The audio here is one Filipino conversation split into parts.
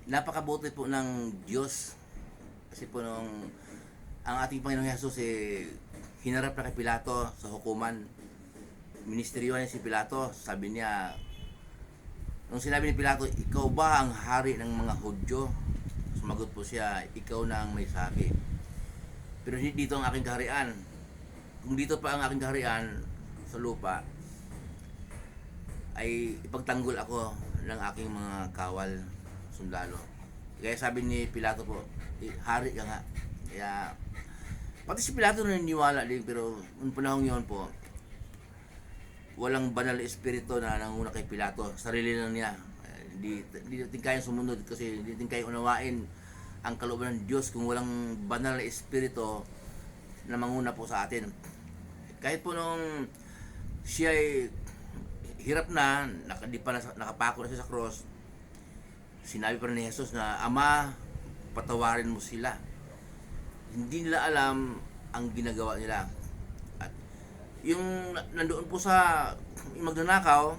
Napakabuti po ng Diyos. Kasi po nung ang ating Panginoong Hesus hinarap na kay Pilato sa hukuman. Ministeryo niya si Pilato. Sabi niya, nung sinabi ni Pilato, ikaw ba ang hari ng mga Hudyo? Sumagot po siya, ikaw na ang may sabi. Pero hindi dito ang aking kaharian. Kung dito pa ang aking kaharian sa lupa, ay ipagtanggol ako ng aking mga kawal, sundalo. Kaya sabi ni Pilato po, hari ka nga. Kaya pati si Pilato naniniwala din, pero noong panahon yun po, walang banal na espiritu na nanguna kay Pilato. Sarili lang niya. Hindi natin kayang sumunod kasi hindi natin kayang unawain ang kalooban ng Diyos kung walang banal na espiritu na manguna po sa atin. Kahit po nung siya ay hirap na, nakapako na siya sa cross, sinabi pa rin ni Jesus na, Ama, patawarin mo sila. Hindi nila alam ang ginagawa nila. At yung nandoon po sa yung magnanakaw,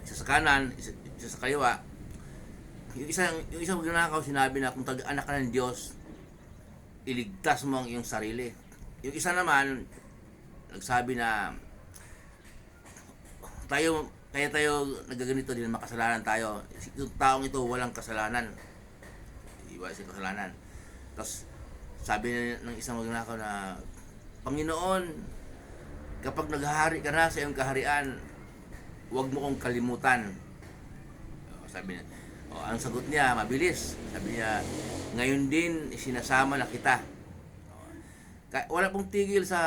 isa sa kanan, isa sa kaliwa, yung isang magnanakaw sinabi na kung anak ka ng Diyos, iligtas mo ang iyong sarili. Yung isa naman nagsabi na kaya tayo nagaganito din, makasalanan tayo. Yung taong ito walang kasalanan. Iba sa kasalanan. Tapos sabi ng isang magnanakaw na, Panginoon, kapag naghahari ka na sa iyong kaharian, huwag mo kong kalimutan. Sabi niya, ang sagot niya, mabilis. Sabi niya, ngayon din sinasama na kita. Wala pong tigil sa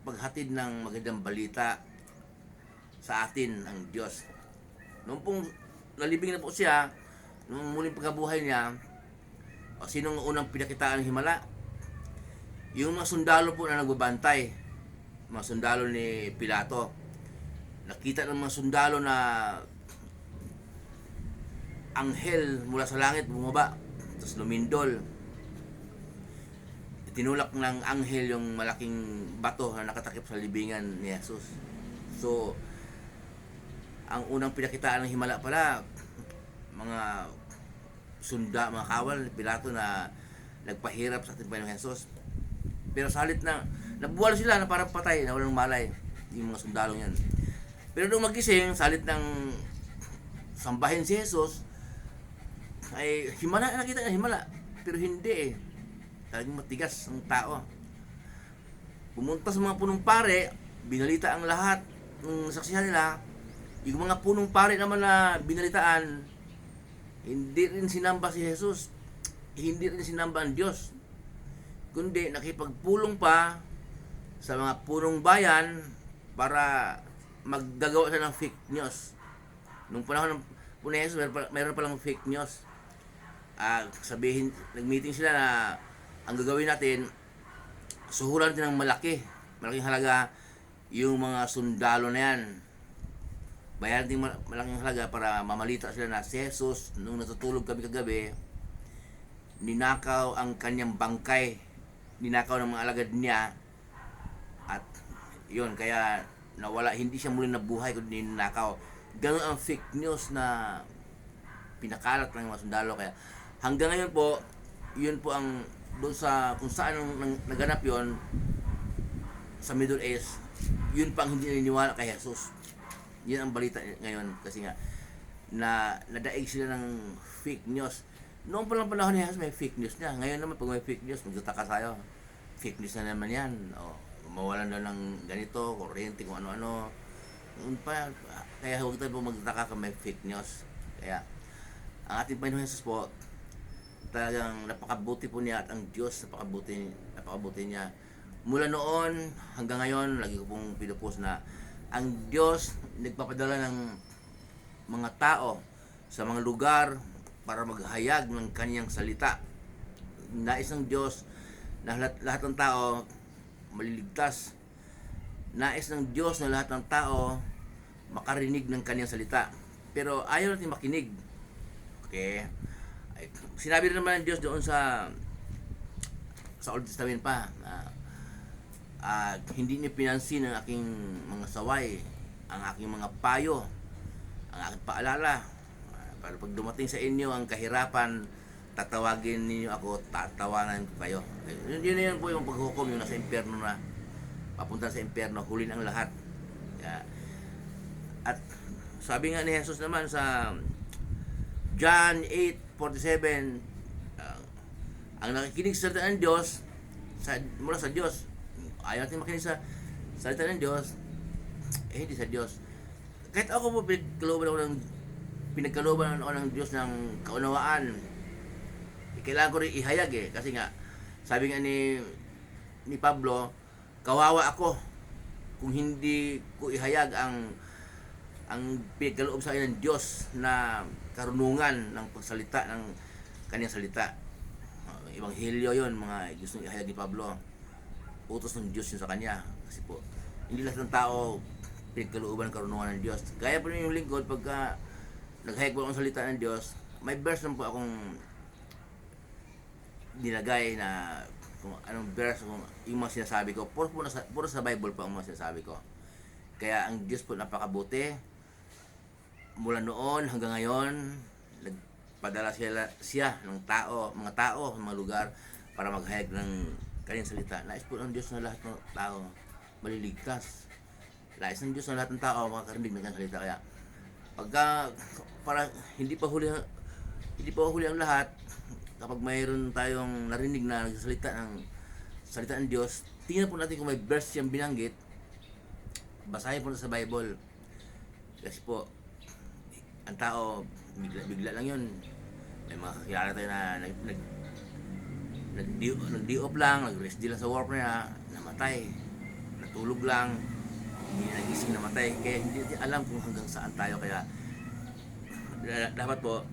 paghatid ng magandang balita sa atin ang Diyos. Noong pong nalibing na po siya, nung muling pagkabuhay niya, sinong unang pinakitaan ng himala? Yung mga sundalo po na nagbabantay, mga sundalo ni Pilato. Nakita ng mga sundalo na anghel mula sa langit bumaba, tapos lumindol. Tinulak ng anghel yung malaking bato na nakatakip sa libingan ni Jesus. So, ang unang pinakitaan ng himala pala, mga mga kawal ni Pilato na nagpahirap sa ating Panginoong Jesus. Pero salit na, nabuwal sila na parang patay, na walang malay, yung mga sundalo yan. Pero nung magising, salit ng sambahin si Jesus, ay himala, nakita niya himala. Pero hindi talagang matigas ang tao. Pumunta sa mga punong pare, binalita ang lahat ng saksihan nila. Yung mga punong pare naman na binalitaan, hindi rin sinamba si Jesus, hindi rin sinamba ang Diyos, kundi nakipagpulong pa sa mga punong bayan para maggagawa siya ng fake news. Nung panahon ng Punong Jesus, mayroon palang fake news. Sabihin, nag-meeting sila na ang gagawin natin, suhulan natin ng malaking halaga yung mga sundalo na yan. Bayaran natin malaking halaga para mamalita sila na si Jesus, nung natutulog kami kagabi, ninakaw ang kanyang bangkay, ninakaw ng mga alagad niya, at yun, kaya nawala, hindi siya muli nabuhay kundi ninakaw. Ganun ang fake news na pinakalat ng mga sundalo. Kaya hanggang ngayon po, yun po ang doon sa kung saan naganap yon sa Middle East, yun pang hindi naniniwala kay Jesus. Yun ang balita ngayon kasi nga na nadaig sila ng fake news. Noong palang panahon ni Jesus, may fake news niya. Ngayon naman pag may fake news, magtataka tayo. Fake news na naman yan. Mawalan daw ng ganito, kuryente, kung ano-ano. Kaya huwag tayo po magtataka kung may fake news. Kaya ang ating Panginoon Jesus po, talagang napakabuti po niya, at ang Diyos napakabuti niya. Mula noon hanggang ngayon, lagi ko pong pinupost na ang Diyos nagpapadala ng mga tao sa mga lugar para maghayag ng kanyang salita. Nais ng Diyos na lahat ng tao maliligtas. Nais ng Diyos na lahat ng tao makarinig ng kanyang salita. Pero ayaw natin makinig. Okay? Sinabi rin naman ng Diyos doon sa Old Testament pa na hindi niya pinansin ang aking mga saway, ang aking mga payo, ang aking paalala. Pero pag dumating sa inyo ang kahirapan, tatawagin ninyo ako, tatawanan ko kayo. Yun po yung paghukom, yung nasa impyerno na, papunta sa impyerno, huli ang lahat. Kaya, at sabi nga ni Jesus naman sa John 8:47, ang nakikinig sa salita ng Diyos, mula sa Diyos, ayaw natin makinig sa salita ng Diyos, hindi sa Diyos. Kahit ako po, pinagkalooban ako ng Diyos ng kaunawaan, kailangan ko rin ihayag kasi nga, sabi nga ni Pablo, kawawa ako kung hindi ko ihayag ang pinagkaloob sa akin ng Diyos na karunungan ng pagsalita ng kanyang salita. Ebanghelyo yon, mga gustong ihayag ni Pablo. Utos ng Diyos yun sa kanya. Kasi po, hindi lahat ng tao pinagkalooban ng karunungan ng Diyos. Kaya po yung lingkod, pagka naghayag po akong salita ng Diyos, may verse lang po akong nilagay na kung anong verse, kung yung mga sinasabi ko, puro sa Bible po ang mga sinasabi ko. Kaya ang Diyos po napakabuti. Mula noon hanggang ngayon, nagpadala siya ng mga tao, mga lugar para maghayag ng kanyang salita. Nais po ng Diyos na lahat ng tao maliligtas. Nais ng Diyos na lahat ng tao makakarinig ng kanyang salita. Kaya pagka para hindi pa huli ang lahat, kapag mayroon tayong narinig na nagsasalita ng salita ng Diyos, tingnan po natin kung may verse siyang binanggit, basahin po na sa Bible. Kasi po, ang tao, bigla lang yun. May mga kakilala tayo na nag-di-off lang, nag-rest lang sa work niya, namatay, natulog lang, hindi nagising, namatay. Kaya hindi natin alam kung hanggang saan tayo. Kaya dapat po,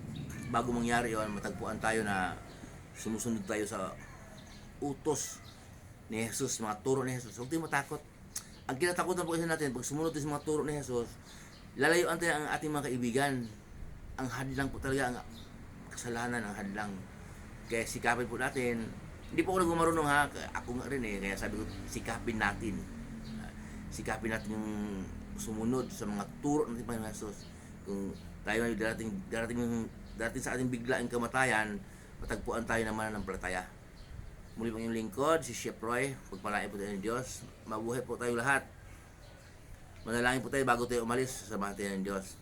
bago mangyari yun, matagpuan tayo na sumusunod tayo sa utos ni Jesus, mga turo ni Jesus. Huwag tayong matakot. Ang kinatakutan po kasi natin, pag sumunod tayo sa mga turo ni Jesus, lalayuan tayo ang ating mga kaibigan. Ang hadlang po talaga, ang kasalanan, ang hadlang. Kaya sikapin po natin. Hindi po ako nagmamarunong ha, ako nga rin kaya sabi ko, sikapin natin. Sikapin natin yung sumunod sa mga turo ng Panginoon Jesus. Kung tayo ay darating sa ating biglaing kamatayan, matagpuan tayo ng mananampalataya. Muli pang yung lingkod, si Chef Roy. Pagpalain po tayo ng Diyos. Mabuhay po tayo lahat. Manalangin po tayo bago tayo umalis sa mga tayo ng Diyos.